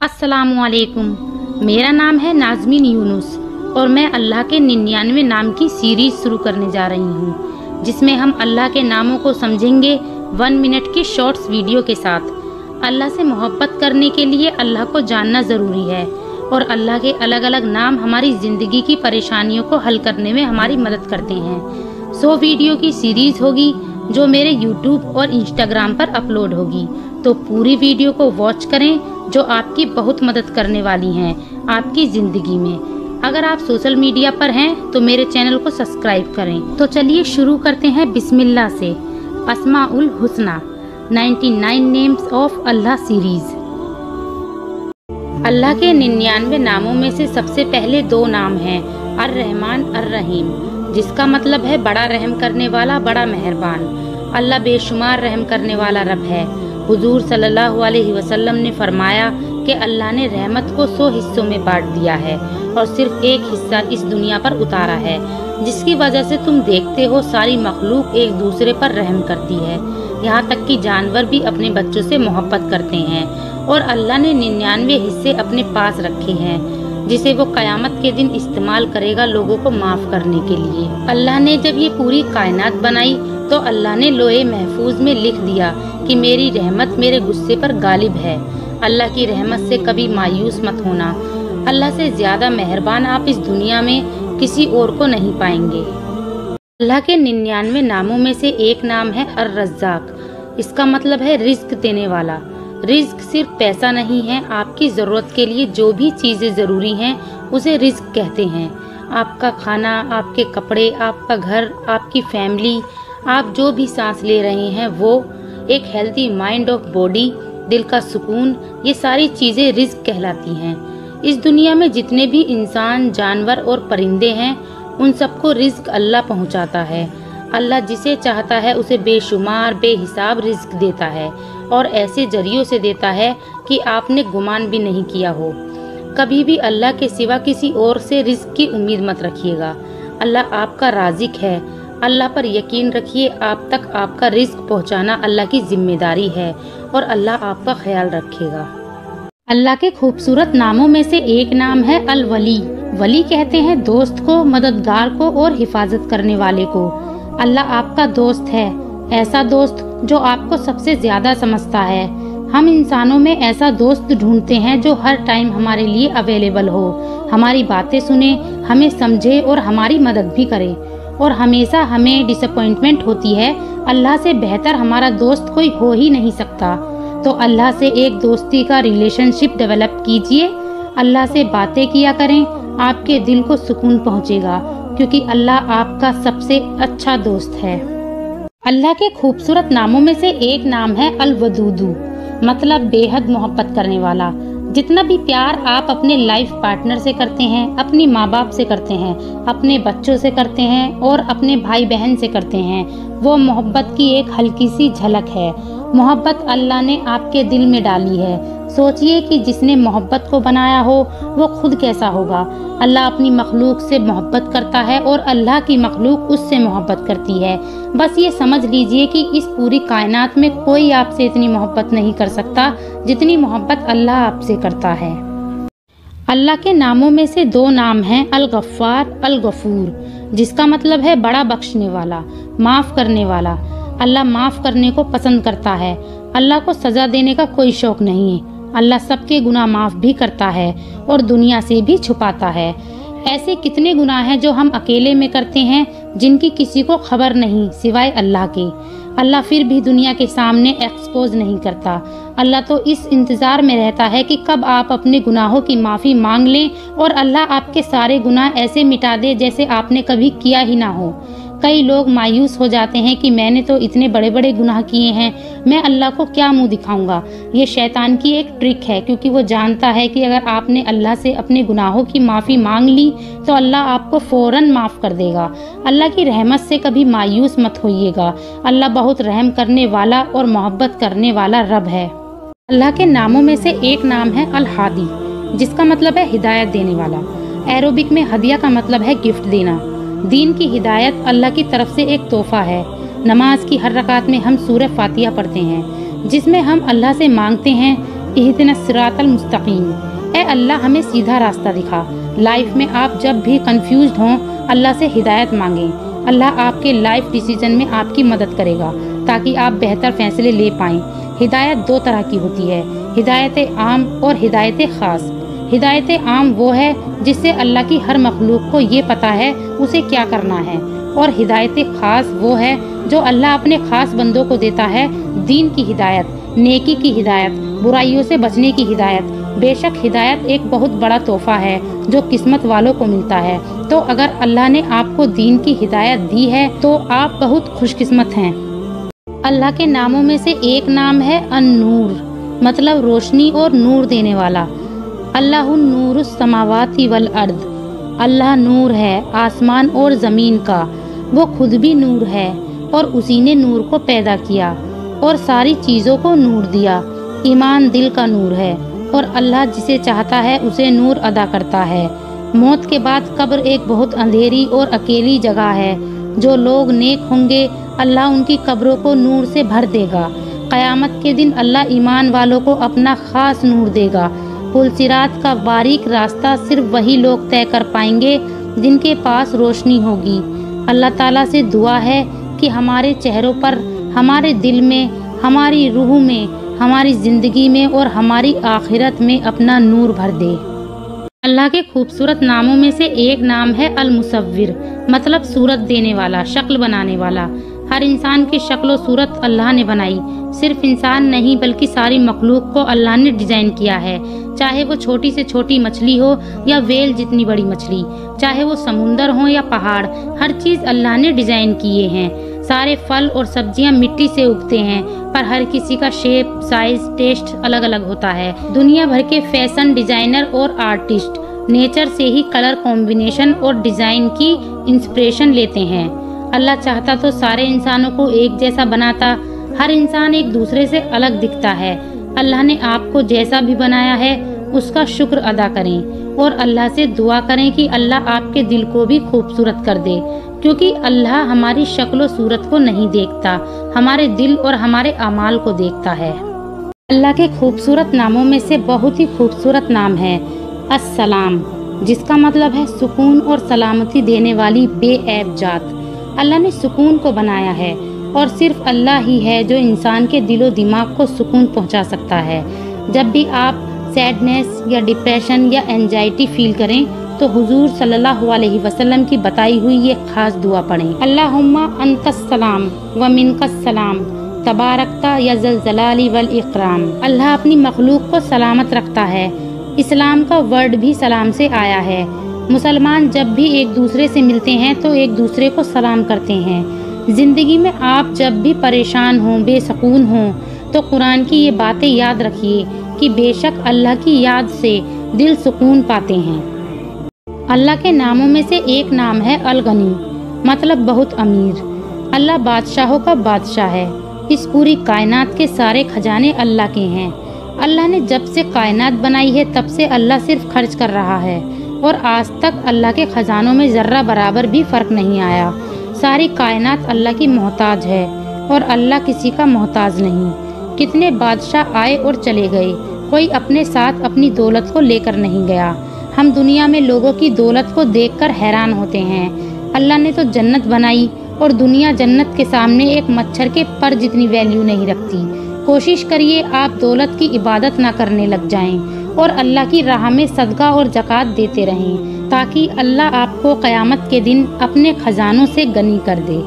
अस्सलामुअलैकुम। मेरा नाम है नाज़मीन यूनुस और मैं अल्लाह के 99 नाम की सीरीज़ शुरू करने जा रही हूँ, जिसमें हम अल्लाह के नामों को समझेंगे 1 मिनट की शॉर्ट्स वीडियो के साथ। अल्लाह से मोहब्बत करने के लिए अल्लाह को जानना ज़रूरी है और अल्लाह के अलग अलग नाम हमारी ज़िंदगी की परेशानियों को हल करने में हमारी मदद करते हैं। 100 वीडियो की सीरीज़ होगी जो मेरे YouTube और Instagram पर अपलोड होगी, तो पूरी वीडियो को वॉच करें जो आपकी बहुत मदद करने वाली हैं आपकी ज़िंदगी में। अगर आप सोशल मीडिया पर हैं तो मेरे चैनल को सब्सक्राइब करें। तो चलिए शुरू करते हैं बिस्मिल्लाह से। अस्माउल हुस्ना 99 नेम्स ऑफ अल्लाह सीरीज़। अल्लाह के 99 नामों में से सबसे पहले 2 नाम हैं, अर्रहमान अर्रहीम, जिसका मतलब है बड़ा रहम करने वाला, बड़ा मेहरबान। अल्लाह बेशुमार रहम करने वाला रब है। हुजूर सल्लल्लाहु अलैहि वसल्लम ने फरमाया कि अल्लाह ने रहमत को 100 हिस्सों में बांट दिया है और सिर्फ एक हिस्सा इस दुनिया पर उतारा है, जिसकी वजह से तुम देखते हो सारी मखलूक एक दूसरे पर रहम करती है। यहाँ तक कि जानवर भी अपने बच्चों से मोहब्बत करते हैं और अल्लाह ने 99 हिस्से अपने पास रखे हैं, जिसे वो कयामत के दिन इस्तेमाल करेगा लोगों को माफ़ करने के लिए। अल्लाह ने जब ये पूरी कायनात बनाई तो अल्लाह ने लोहे महफूज में लिख दिया कि मेरी रहमत मेरे गुस्से पर गालिब है। अल्लाह की रहमत से कभी मायूस मत होना। अल्लाह से ज़्यादा मेहरबान आप इस दुनिया में किसी और को नहीं पाएंगे। अल्लाह के 99 नामों में से एक नाम है अर्रज़्ज़ाक़। इसका मतलब है रिज्क देने वाला। रिज्क सिर्फ पैसा नहीं है, आपकी ज़रूरत के लिए जो भी चीज़ें ज़रूरी हैं उसे रिज्क कहते हैं। आपका खाना, आपके कपड़े, आपका घर, आपकी फैमिली, आप जो भी सांस ले रहे हैं वो, एक हेल्थी माइंड ऑफ बॉडी, दिल का सुकून, ये सारी चीज़ें रिज्क कहलाती हैं। इस दुनिया में जितने भी इंसान, जानवर और परिंदे हैं उन सबको रिज्क अल्लाह पहुंचाता है। अल्लाह जिसे चाहता है उसे बेशुमार बेहिसाब रिज्क देता है और ऐसे जरियों से देता है कि आपने गुमान भी नहीं किया हो। कभी भी अल्लाह के सिवा किसी और से रिज्क की उम्मीद मत रखिएगा। अल्लाह आपका राज़िक है। अल्लाह पर यकीन रखिए, आप तक आपका रिज्क पहुंचाना अल्लाह की जिम्मेदारी है और अल्लाह आपका ख्याल रखेगा। अल्लाह के खूबसूरत नामों में से एक नाम है अल वली। वली कहते हैं दोस्त को, मददगार को और हिफाजत करने वाले को। अल्लाह आपका दोस्त है, ऐसा दोस्त जो आपको सबसे ज़्यादा समझता है। हम इंसानों में ऐसा दोस्त ढूंढते हैं जो हर टाइम हमारे लिए अवेलेबल हो, हमारी बातें सुने, हमें समझे और हमारी मदद भी करे। और हमेशा हमें डिसअपॉइंटमेंट होती है, अल्लाह से बेहतर हमारा दोस्त कोई हो ही नहीं सकता। तो अल्लाह से एक दोस्ती का रिलेशनशिप डेवलप कीजिए। अल्लाह से बातें किया करें, आपके दिल को सुकून पहुंचेगा, क्योंकि अल्लाह आपका सबसे अच्छा दोस्त है। अल्लाह के खूबसूरत नामों में से एक नाम है अल वदूदू, मतलब बेहद मोहब्बत करने वाला। जितना भी प्यार आप अपने लाइफ पार्टनर से करते हैं, अपनी माँ बाप से करते हैं, अपने बच्चों से करते हैं और अपने भाई बहन से करते हैं, वो मोहब्बत की एक हल्की सी झलक है। मोहब्बत अल्लाह ने आपके दिल में डाली है। सोचिए कि जिसने मोहब्बत को बनाया हो वो खुद कैसा होगा। अल्लाह अपनी मखलूक से मोहब्बत करता है और अल्लाह की मखलूक उससे मोहब्बत करती है। बस ये समझ लीजिए कि इस पूरी कायनात में कोई आपसे इतनी मोहब्बत नहीं कर सकता जितनी मोहब्बत अल्लाह आपसे करता है। अल्लाह के नामों में से 2 नाम हैं अल गफ्फार अल गफूर, जिसका मतलब है बड़ा बख्शने वाला, माफ़ करने वाला। अल्लाह माफ़ करने को पसंद करता है। अल्लाह को सज़ा देने का कोई शौक़ नहीं है। अल्लाह सबके गुनाह माफ़ भी करता है और दुनिया से भी छुपाता है। ऐसे कितने गुनाह हैं जो हम अकेले में करते हैं, जिनकी किसी को खबर नहीं सिवाय अल्लाह के। अल्लाह फिर भी दुनिया के सामने एक्सपोज नहीं करता। अल्लाह तो इस इंतज़ार में रहता है कि कब आप अपने गुनाहों की माफ़ी मांग लें और अल्लाह आपके सारे गुनाह ऐसे मिटा दे जैसे आपने कभी किया ही ना हो। कई लोग मायूस हो जाते हैं कि मैंने तो इतने बड़े बड़े गुनाह किए हैं, मैं अल्लाह को क्या मुंह दिखाऊंगा। ये शैतान की एक ट्रिक है, क्योंकि वो जानता है कि अगर आपने अल्लाह से अपने गुनाहों की माफ़ी मांग ली तो अल्लाह आपको फ़ौरन माफ़ कर देगा। अल्लाह की रहमत से कभी मायूस मत होइएगा। अल्लाह बहुत रहम करने वाला और मोहब्बत करने वाला रब है। अल्लाह के नामों में से एक नाम है अल हादी, जिसका मतलब है हिदायत देने वाला। अरबिक में हदिया का मतलब है गिफ्ट देना। दीन की हिदायत अल्लाह की तरफ से एक तोहफा है। नमाज की हर रकात में हम सूरह फातिहा पढ़ते हैं, जिसमें हम अल्लाह से मांगते हैं اہدنا الصراط المستقیم، اے اللہ ہمیں سیدھا راستہ دکھا۔ لائف میں آپ جب بھی کنفیوزڈ ہوں اللہ سے ہدایت مانگیں، اللہ آپ کے لائف ڈیسیجن میں آپ کی مدد کرے گا تاکہ آپ بہتر فیصلے لے پائیں۔ ہدایت دو طرح کی ہوتی ہے، ہدایت عام اور ہدایت خاص۔ ہدایت عام وہ ہے جس سے اللہ کی ہر مخلوق کو یہ پتہ ہے اسے کیا کرنا ہے، اور ہدایت خاص وہ ہے جو اللہ اپنے خاص بندوں کو دیتا ہے، دین کی ہدایت، نیکی کی ہدایت، برائیوں سے بچنے کی ہدایت۔ بے شک ہدایت ایک بہت بڑا تحفہ ہے جو قسمت والوں کو ملتا ہے، تو اگر اللہ نے آپ کو دین کی ہدایت دی ہے تو آپ بہت خوش قسمت ہیں۔ اللہ کے ناموں میں سے ایک نام ہے النور، مطلب روشنی اور نور دینے والا۔ اللہ نور السماوات والارض، اللہ نور ہے آسمان اور زمین کا، وہ خود بھی نور ہے اور اسی نے نور کو پیدا کیا اور ساری چیزوں کو نور دیا۔ ایمان دل کا نور ہے اور اللہ جسے چاہتا ہے اسے نور عطا کرتا ہے۔ موت کے بعد قبر ایک بہت اندھیری اور اکیلی جگہ ہے، جو لوگ نیک ہوں گے اللہ ان کی قبروں کو نور سے بھر دے گا۔ قیامت کے دن اللہ ایمان والوں کو اپنا خاص نور دے گا۔ پل صراط کا باریک راستہ صرف وہی لوگ طے کر پائیں گے جن کے پاس روشنی ہوگی۔ اللہ تعالیٰ سے دعا ہے کہ ہمارے چہروں پر، ہمارے دل میں، ہماری روح میں، ہماری زندگی میں اور ہماری آخرت میں اپنا نور بھر دے۔ اللہ کے خوبصورت ناموں میں سے ایک نام ہے المصور، مطلب صورت دینے والا، شکل بنانے والا۔ ہر انسان کی شکل و صورت اللہ نے بنائی، صرف انسان نہیں بلکہ ساری مخلوق کو اللہ نے ڈیزائن کیا ہے، چاہے وہ چھوٹی سے چھوٹی مچھلی ہو یا ویل جتنی بڑی مچھلی، چاہے وہ سمندر ہو یا پہاڑ، ہر چیز اللہ نے ڈیزائن کیے ہیں۔ سارے پھل اور سبزیاں مٹی سے اگتے ہیں، پر ہر کسی کا شیپ، سائز، ٹیسٹ الگ الگ ہوتا ہے۔ دنیا بھر کے فیشن ڈیزائنر اور آرٹسٹ نیچر سے ہی کلر کمبینیشن اور ڈیزائن کی انسپریشن لیتے ہیں۔ اللہ چاہتا تو سارے انسانوں کو ایک جیسا بناتا، ہر انسان ایک دوسرے سے الگ دکھتا ہے۔ اللہ نے آپ کو جیسا بھی بنایا ہے اس کا شکر ادا کریں اور اللہ سے دعا کریں کہ اللہ آپ کے دل کو بھی خوبصورت کر دے، کیونکہ اللہ ہماری شکل و صورت کو نہیں دیکھتا، ہمارے دل اور ہمارے اعمال کو دیکھتا ہے۔ اللہ کے خوبصورت ناموں میں سے بہت ہی خوبصورت نام ہے السلام، جس کا مطلب ہے سکون اور سلامتی دینے والی بے عیب ذات۔ اللہ نے سکون کو بنایا ہے اور صرف اللہ ہی ہے جو انسان کے دل و دماغ کو سکون پہنچا سکتا ہے۔ جب بھی آپ سیڈنیس یا ڈپریشن یا اینزائٹی فیل کریں تو حضور صلی اللہ علیہ وسلم کی بتائی ہوئی یہ خاص دعا پڑھیں، اللہم انت السلام و منک السلام تبارکتا یا ذل جلال والاکرام۔ اللہ اپنی مخلوق کو سلامت رکھتا ہے۔ اسلام کا ورڈ بھی سلام سے آیا ہے۔ مسلمان جب بھی ایک دوسرے سے ملتے ہیں تو ایک دوسرے کو سلام کرتے ہیں۔ زندگی میں آپ جب بھی پریشان ہوں، بے سکون ہوں تو قرآن کی یہ باتیں یاد رکھیے کہ بے شک اللہ کی یاد سے دل سکون پاتے ہیں۔ اللہ کے ناموں میں سے ایک نام ہے الغنی، مطلب بہت امیر۔ اللہ بادشاہوں کا بادشاہ ہے، اس پوری کائنات کے سارے خزانے اللہ کے ہیں۔ اللہ نے جب سے کائنات بنائی ہے تب سے اللہ صرف خرچ کر رہا ہے اور آج تک اللہ کے خزانوں میں ذرہ برابر بھی فرق نہیں آیا۔ ساری کائنات اللہ کی محتاج ہے اور اللہ کسی کا محتاج نہیں۔ کتنے بادشاہ آئے اور چلے گئے، کوئی اپنے ساتھ اپنی دولت کو لے کر نہیں گیا۔ ہم دنیا میں لوگوں کی دولت کو دیکھ کر حیران ہوتے ہیں۔ اللہ نے تو جنت بنائی اور دنیا جنت کے سامنے ایک مچھر کے پر جتنی ویلیو نہیں رکھتی۔ کوشش کریے آپ دولت کی عبادت نہ کرنے لگ جائیں اور اللہ کی راہ میں صدقہ اور زکوٰۃ دیتے رہیں تاکہ اللہ آپ کو قیامت کے دن اپنے خزانوں سے غنی کر دے۔